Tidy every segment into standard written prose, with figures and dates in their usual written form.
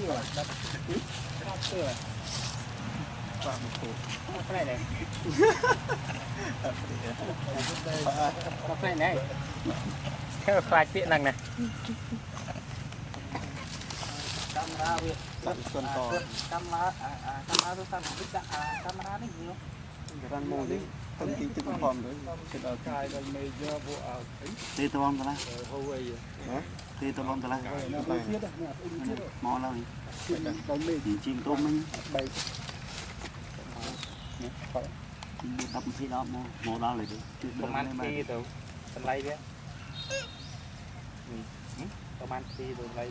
chưa đắp chưa vào một cục cái này cái này theo khai tiện năng này camera việc tuần to camera tôi sang biết camera đấy nhiều răng mồm đấy thông tin trên phòng đấy trên ở cài rồi mấy giờ bộ tê tôm bom tala tê tôm bom tala mò lâu đi chim tôm mình tập phi đó mò đó lại điประมาณปีเดี๋ยวเป็นไรเนี่ยประมาณปีเดี๋ยวไร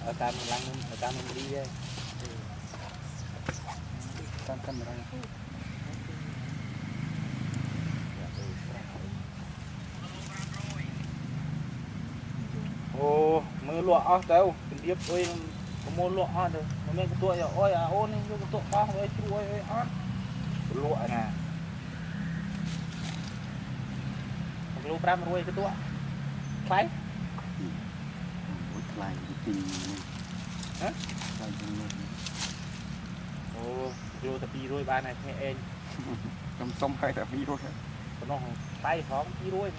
ở tam lăng ở tam mình đi đây tam camera ô mưa lụa ở đâu tình điệp ơi có mưa lụa ở đâu mà mấy cái tuổi ôi à ôn đi cái tuổi con ơi chú ơi ơi lụa nè lụa pram rồi cái tuổi phải lại tình hả ô lụa tập đi rồi ba này nghe em trong sông hay tập đi rồi nó tay khó đi rồi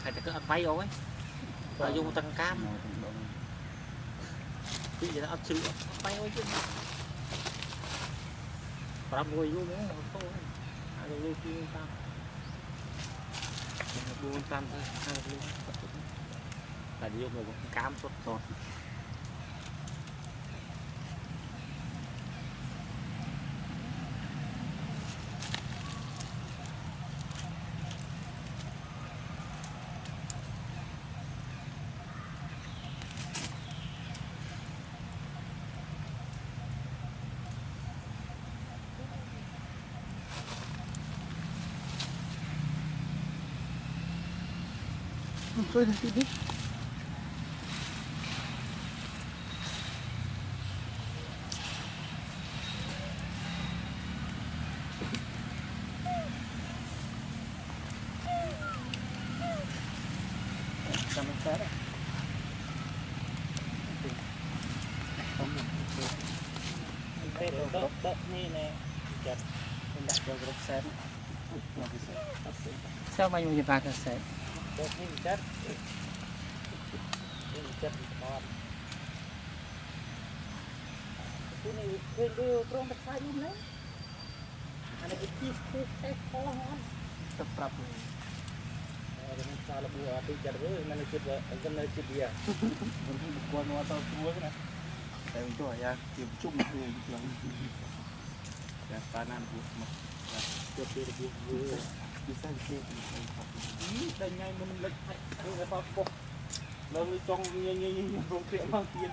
hay là cứ ăn bay rồi và dùng tăng cam cái gì đó ăn sữa bay rồi chứ làm ngồi luôn nữa không thôi ai đâu luôn tam buôn tam thôi hai luôn là đi dùng rồi cam sốt sốt thôi đi Hãy subscribe cho kênh Ghiền Mì Gõ để không bỏ lỡ sao mà mình vào cái sẽ được như chất ngon cái này quên đưa trong cái file luôn đấy anh ấy cái cái kho ngon tập tập rồi mình sao là bữa đi chợ rồi mình chơi bia mình đi qua nó tao thua cái này tại mình cho ra kiếm chung người là ya panan bu mak ya bu bisa sih dan nyai menelak itu apa kok lalu cong nyanyi bongkek makin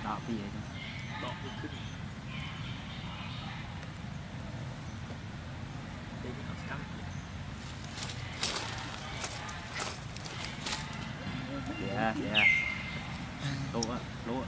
đỏ gì vậy đỏขึ้นdạ dạ lúa lúa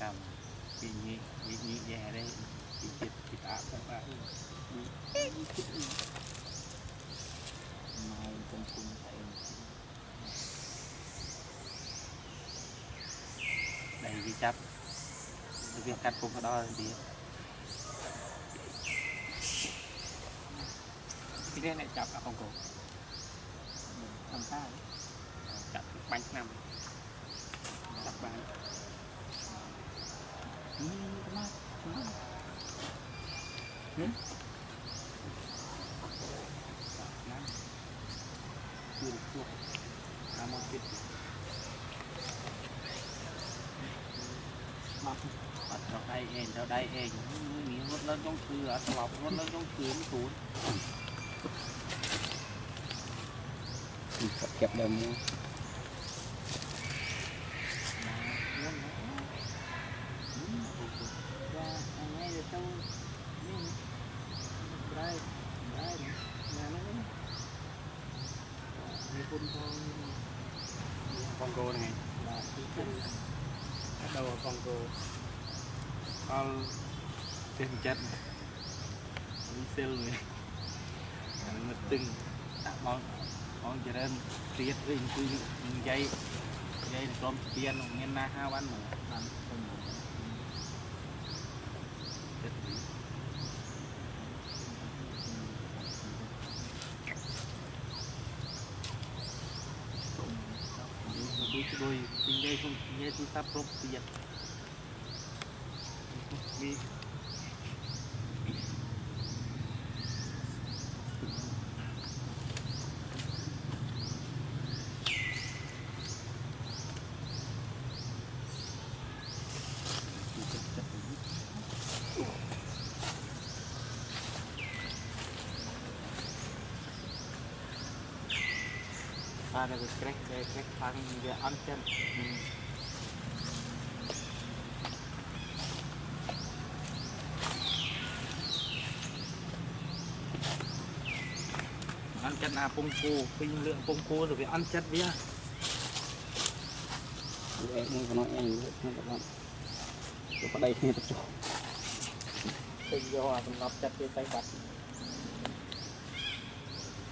cam bị nhị nhẹ đấy bị chết bị áp các bạn mai trong cung tại đây đi chấp việc cắt cung ở đó thì cái này chập ở con cổ làm sao chập bánh nằm chập bánh theo đây ên miếng rốt lên trong thư ở lọc rốt lên trong thư mới xuống kẹp đầm mua con cô này đầu con cô con trên chất đi sale rồi nó từng đặt món cho nên tiết với dây tôm tiền nghe na hao ăn mà đôi tinh dây không dây tôi sắp rốt tiền vì ada crack paling dia anten ăn chân à pông cô pin lượng pông cô rồi phải ăn chất với em không nói em các bạn ở đây thì tập trung pin do mình lọc chất với tay bật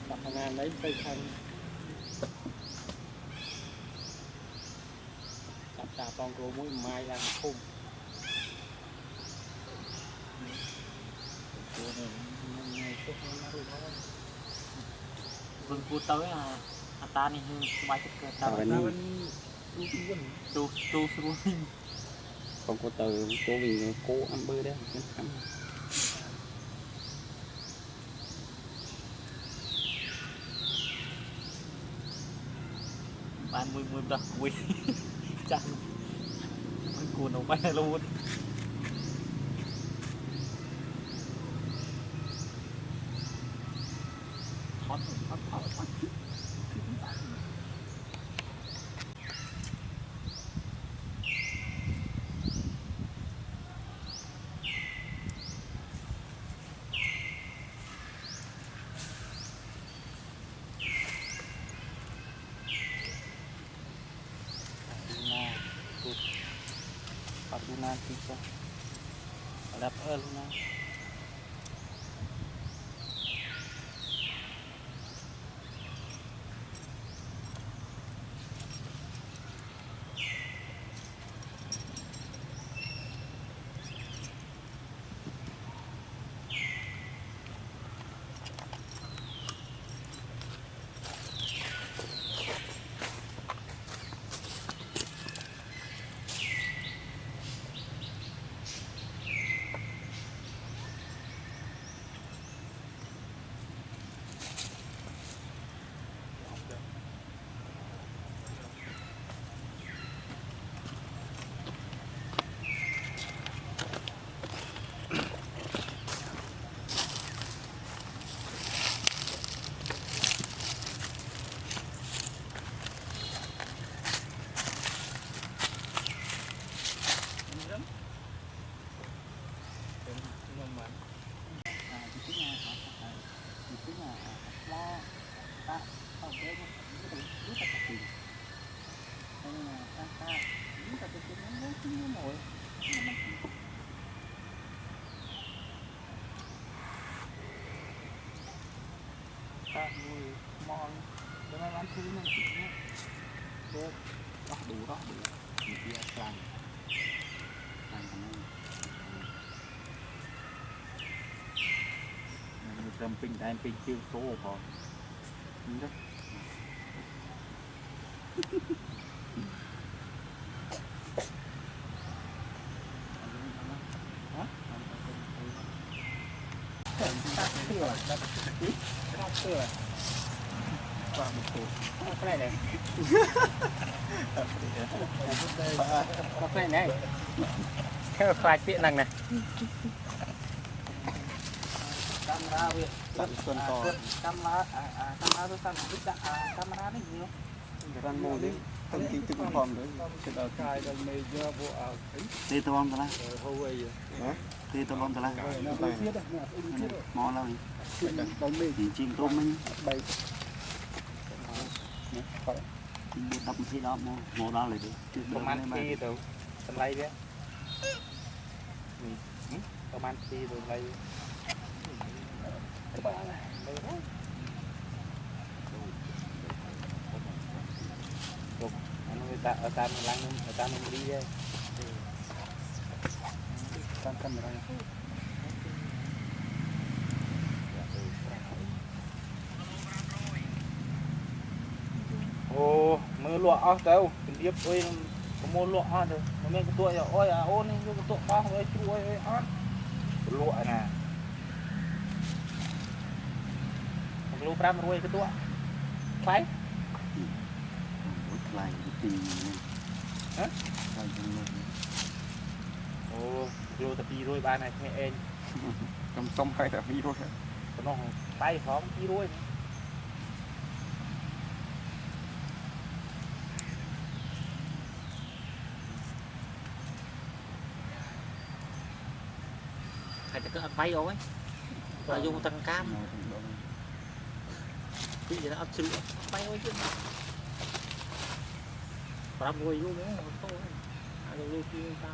đặt ngàn đấy tay thành chặt con cô muối mai là khung vườn cua tới à ta này mai chắc ta vẫn tu con cô từ cô vì cô ăn bơi đấy bạn mười đặc quý chắc cuốn nó bay luôn hot Luna bisa ada apa Luna คือนั่นเด็กรอดูมีเบียร์กลางกลางกันนั่นมันเริ่มปิ้งได้ปิ้งจิ้วโซ่พอนี่ก็ความสุขอะไรเนี่ยอะไรเนี่ยแค่ไฟเปี้ยนังนะกำราเวียตัดส่วนต่อกำราตัวสั้นที่จะกำรานี่เนาะรันโมนี่ตั้งที่ตึกพร้อมเลยจะเอาคายกันไม่เยอะพวกเอาตีตัวบอลตัวละเขาไว้อยู่ตีตัวบอลตัวละหมอเราอีกจริงตัวมันđập khi đó mồ đó lại đi công an khi từ tầm lay đấy công an khi từ lay người ta ở tam lăng ở tam mình đi đây tam cân rồi ô mưa lụa ao tao điệp ơi có mưa lụa ao rồi mà mấy cái tuổi rồi ôi à ôn cái tuổi bao ơi chú ơi ao lụa nè một lúa pram ruồi cái tuổi phải lại cái hả ô lúa tập đi ruồi ba này nghe em trong sông hay là đi ruồi nó tay phóng đi ruồiจะก็ไปเอาไว้เราdùng tăng cam cái gì đó ấp xíu bayเอาไว้chứ làm rồi luôn nữa không ai đâu luôn kia ta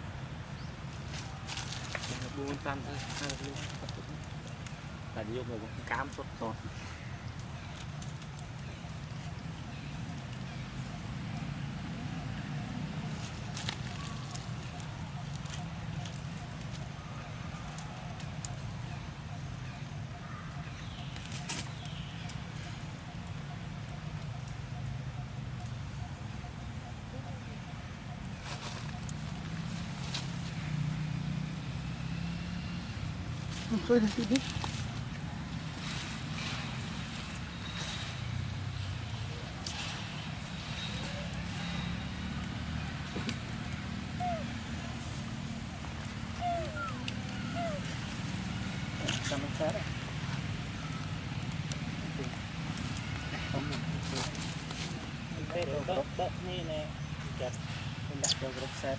buông tan thôi là dùng một cam sốt sốt Thôi đi. Cảm ơn các bạn. Đất nè, chặt, mình đặt cho group set.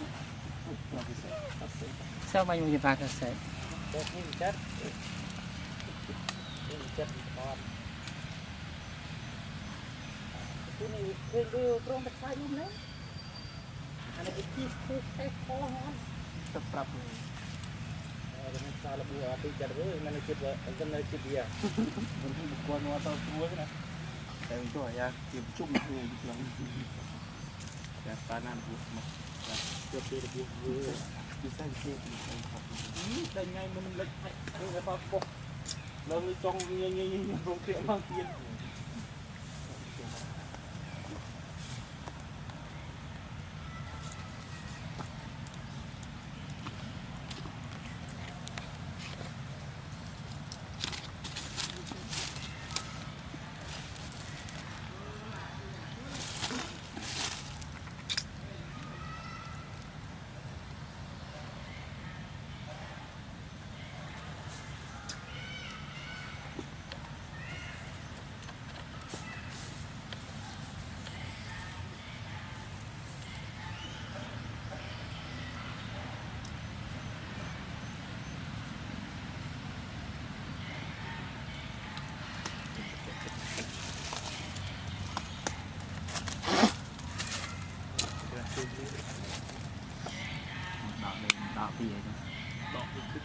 Sao mày muốn vào cái set? Đấtนี่จัดนอนที่นี่เคยดูตรงตะไคร้ยุ่งเลยอันนี้ที่คู่แค่คอหอนจะปรับเลยมันซาลบัวตีจัดเลยมันคิดว่ามันเลยคิดเดียวมันที่บุคคลว่าตัวตัวนะแต่ตัวยาเก็บจุ่มคือหลังแต่ตาหน้าบุกมาเก็บตัวบุกเลยที่ใส่เสื้อได้ไงมันเล็กให้ไอ้ปลาปกเราจ้องยังโรงเรียนบางที đỏ thì đỏ thìขึ้น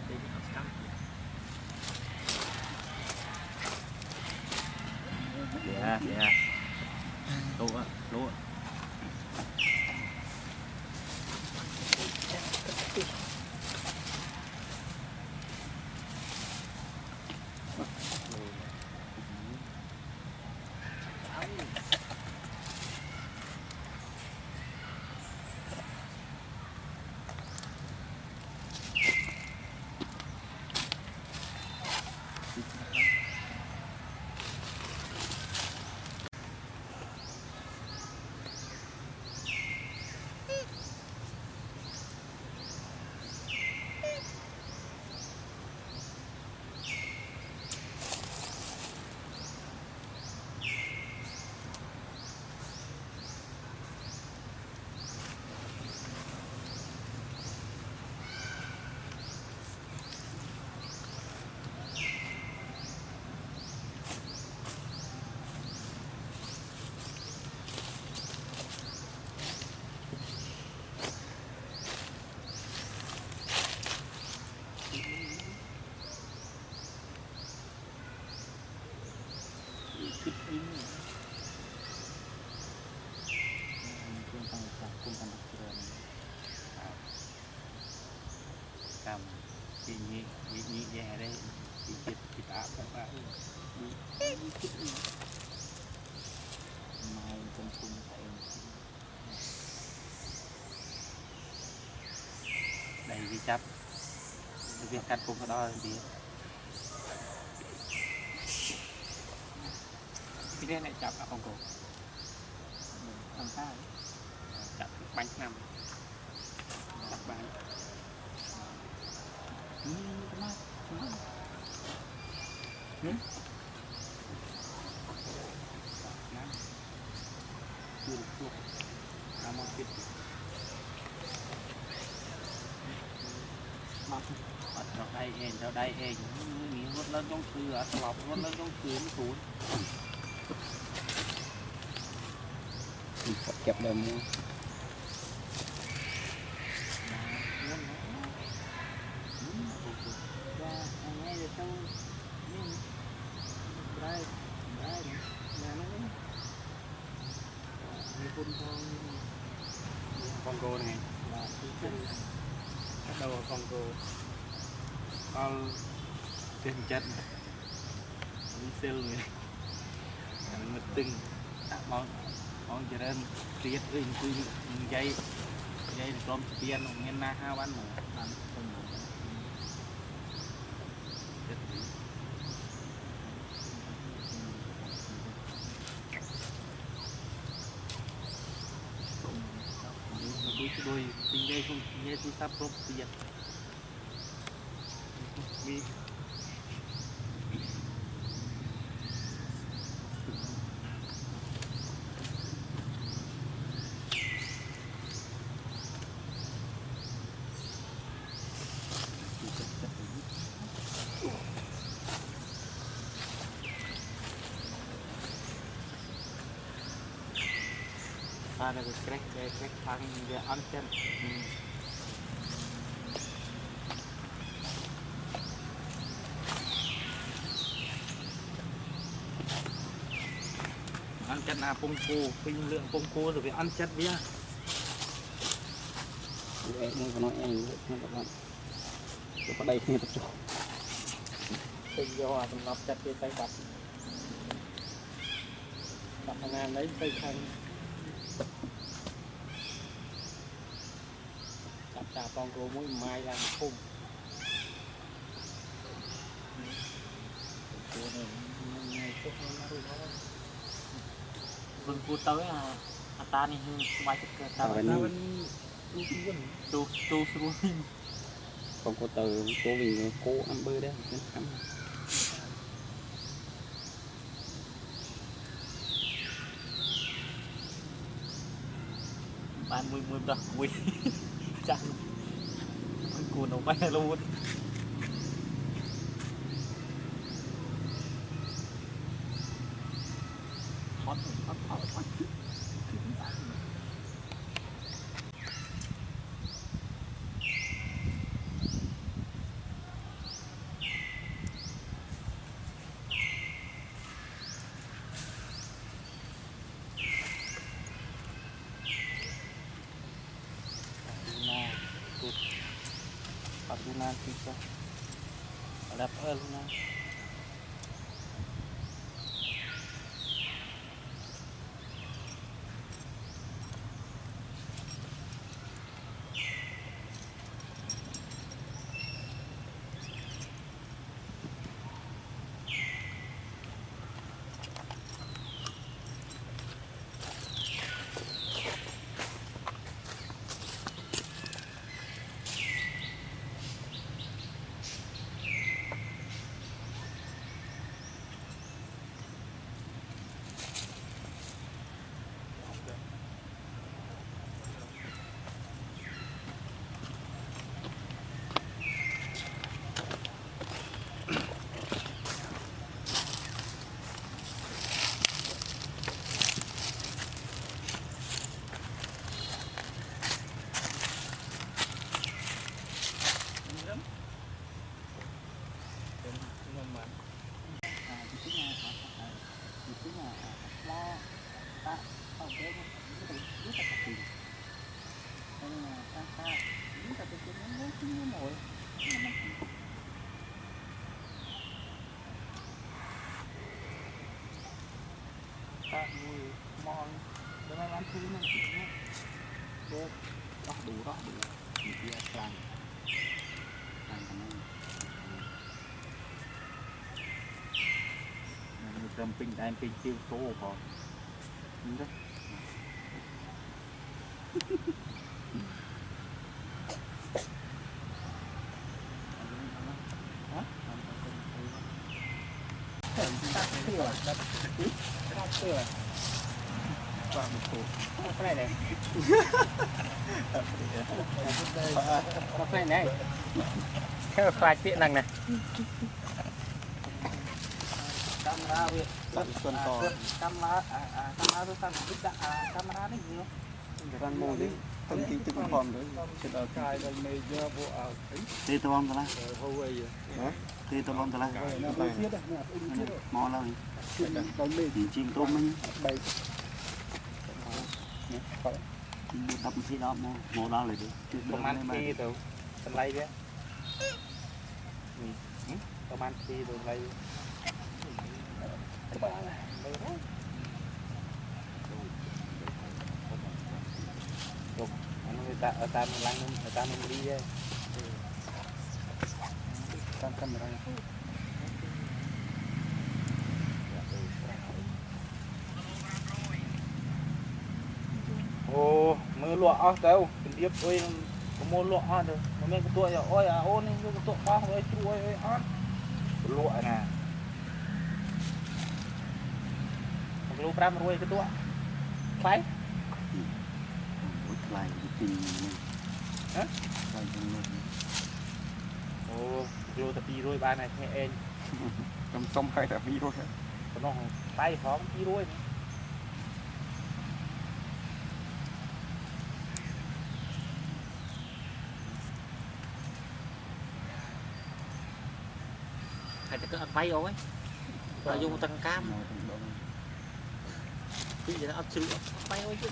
đây là cắm lúa cam chị nhị về đây chị chị áp các bạn mai con cung tại đây đi chấp việc cắt cung ở đó thì cái đen này chặt ở phòng cổ làm sao chặt bánh năm chặt bánh ở đây nghĩ vớt lên trong khứ ở lọc vớt lên trong khứ nó xuống kẹp đầm mua Congo này bắt đầu ở Congo con trên chân đi sale này mình từng món cho nên tiết ơi cứ dây from tiền nghe na ha bán mà ăn không đôi tình dây không nghe tôi sắp from tiền vì ada crack thang dia angkat ăn chất là pông cô pin lượng pông cô rồi phải ăn chất bia em muốn nói anh các bạn có đây nghe tập cho pin do sำหรับchất cái tay bật tập ngàn đấy tay khăn chặt chà con cô mỗi mai là khung vườn cua tới ta này bài thực ta vẫn tu xuống con cô từ cô vì cô ăn bơi đấy bạn mùi đỏ mùi chặt cua nó bay luôn hot mà thì sao đập hơn nè ta mùi mòn để mà ăn thứ này được đó đủ thì kia càng người trầm pin đại pin tiêu số còn đấy cái này này cái file tiện năng này camera việc camera tôi sang một cái camera đấy nhiều Răn mô đi, tâm kinh tức phòng đấy. trên ở cài là mày giờ bộ ở Tê tơ bom tơ la. Huawei Tê tơ bom tơ la. Mò lao đi. Chim tôm mình. Đập khi đó mò đó lại đi.ประมาณปีเดี๋ยวเป็นไรเนี่ยประมาณปีเดี๋ยวไรอันนี้ตามหลังตามมันดีเลยตามกันอะไรโอ้มือลวกเอาเต้าเป็นเรียบเอ้ยโมลวกอ่ะเด้อมันไม่เป็นตัวอย่าโอ้ยอ่ะโอ้นี่เป็นตัวบ้าเอ้ยช่วยเอ้ยอ่ะลวกนะมันรู้ปรามรวยcáiตัวใคร Lại tình hả? Lại tình luôn. Ồ, rồi tập đi rồi ba này nghe em. Trong sông hay tập đi rồi. Nó tay phóng đi rồi. Hay là cứ ăn bay rồi. Và dùng tăng cam. Bây giờ nó ăn chữ bay rồi chứ.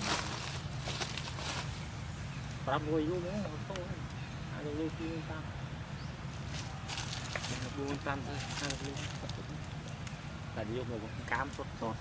Làm người vô nữa không ai được lưu kia ta buôn tan thôi ai được lưu là đi vô người cũng cám sốt sốt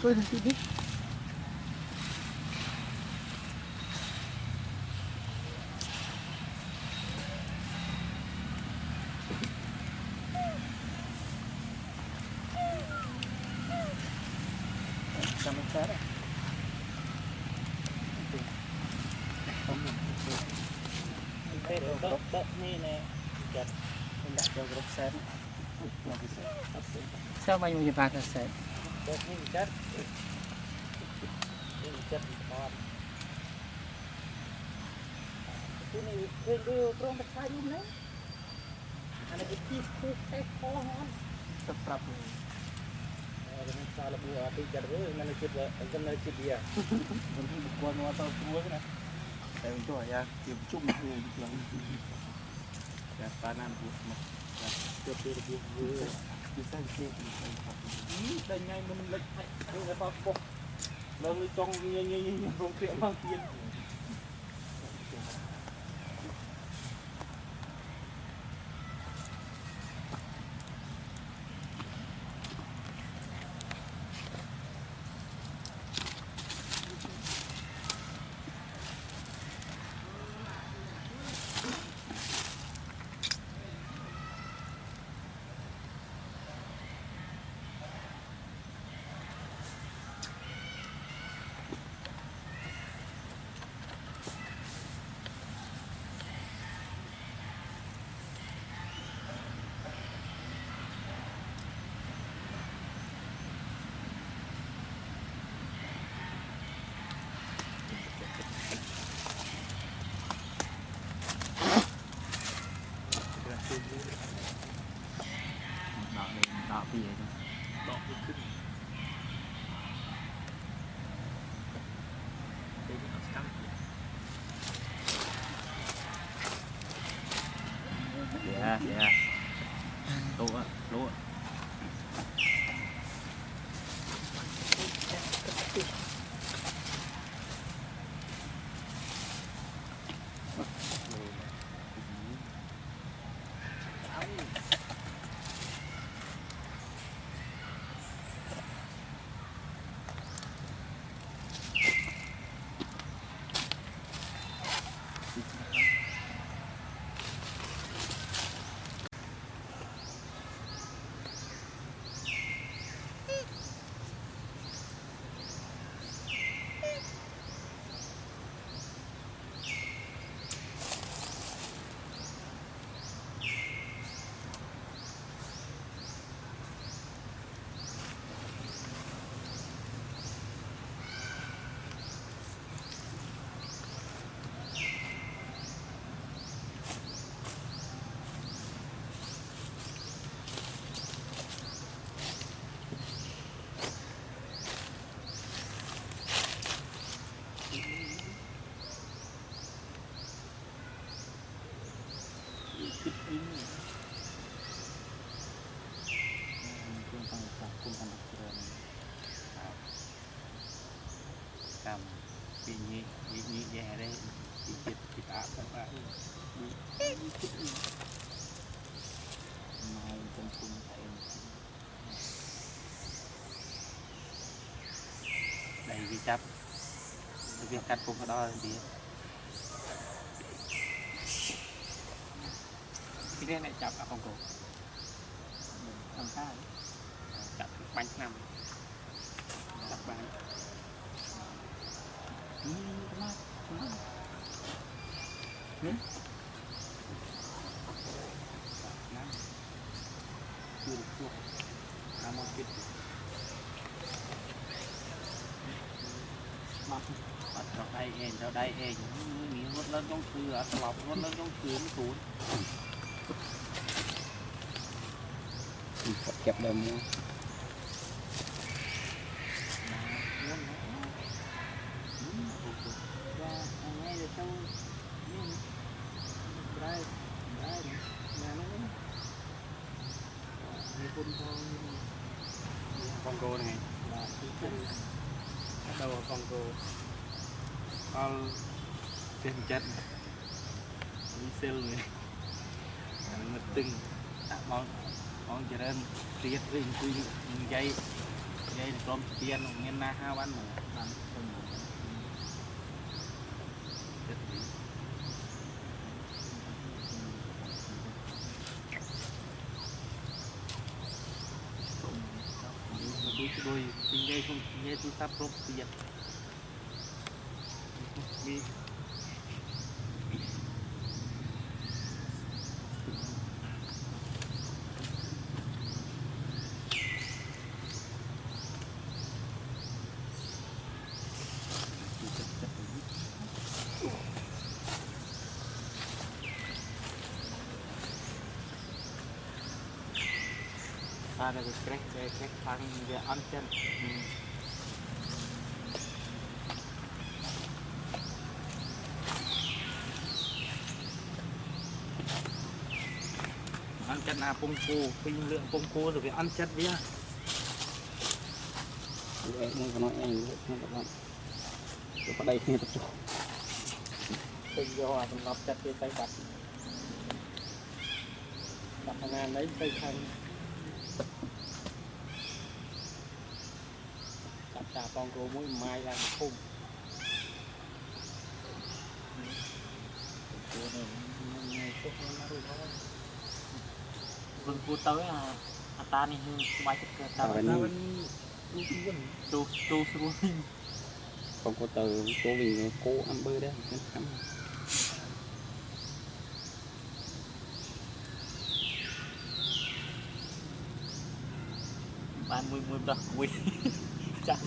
Tôi đi đi. Cầm cái đấy. Cái đợt này nè, chặt, mình đặt cho group set. Sao mà mình vào cái set? Đợt này chặt, chặt còn. Cái này cái đưa trong cái sai luôn đấy. Anh ấy cái chi cái kho ngon. tập tập mình sao là bùa đi chặt với mình chụp vợ dân nơi chụp bia vẫn một con nó tao thua cái này để mình cho ra kiếm chung thì là chặt ba năm bùa mà chụp bia bùa đi sang kia đây ngay mình lấy hay là bao bọc nó trong như rong tiệm mang tiền đỏ bìa đỏขึ้นdạ dạ lúa cầm bị nhị nhẹ đây bị chịt áp các bạn mai trong cung tại đây bị chắp việc cắt cùng ở đó thì cái này chắp à không cổ thằng ta chắp bánh nằm chắp bánh chưa được chuột làm một chút mặt bắt cho đây ên miếng vớt lên trong cửa lọc vớt lên trong cửa mới cuốn kẹp đều mua ngay được trong đây đây nhà nó con cô này bắt đầu con cô con trên chân đi sale này mất từng món trở nên tiết với dây tôm tiền nguyên na hai bán nữa đôi tinh dây không dây tôi sắp rốt tiền đi ta là cái thằng về ăn chân ăn chân à pông cô pin lượng pông cô rồi phải ăn chân đi à em muốn nói em các bạn ở đây nghe tập trung pin do mình lọc chân đi tay đặt hàng ngàn đấy tay thành đặt trả con cô mỗi mai là khung vâng cô tới à ta này bài thực ta vẫn tu luôn không có từ cô vì cô ăn bơi đấy bạn mười mười đặc quý chắc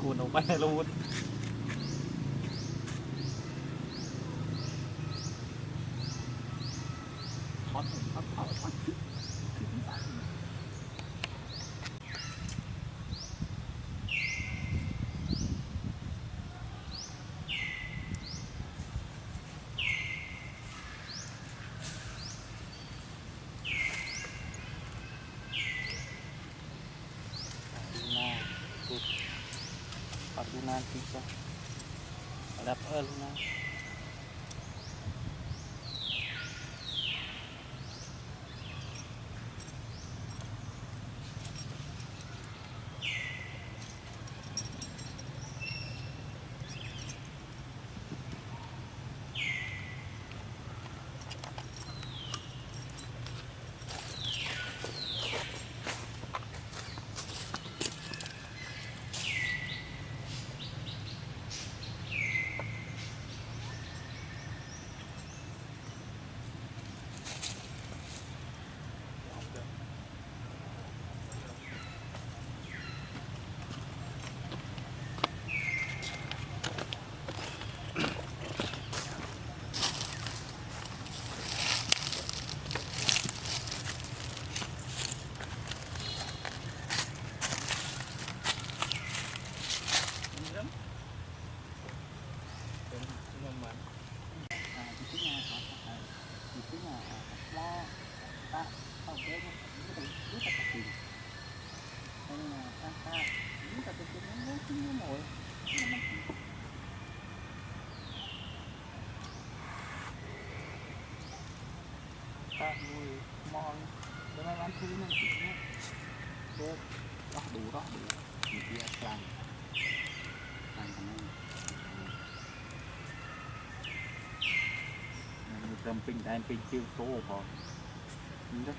cô nó bay luôn hot Luna bisa ada apa Luna ta nuôi mòn để mấy bán thứ này được đó đủ mình kia làm tâm pin đan pin chiêu số còn rất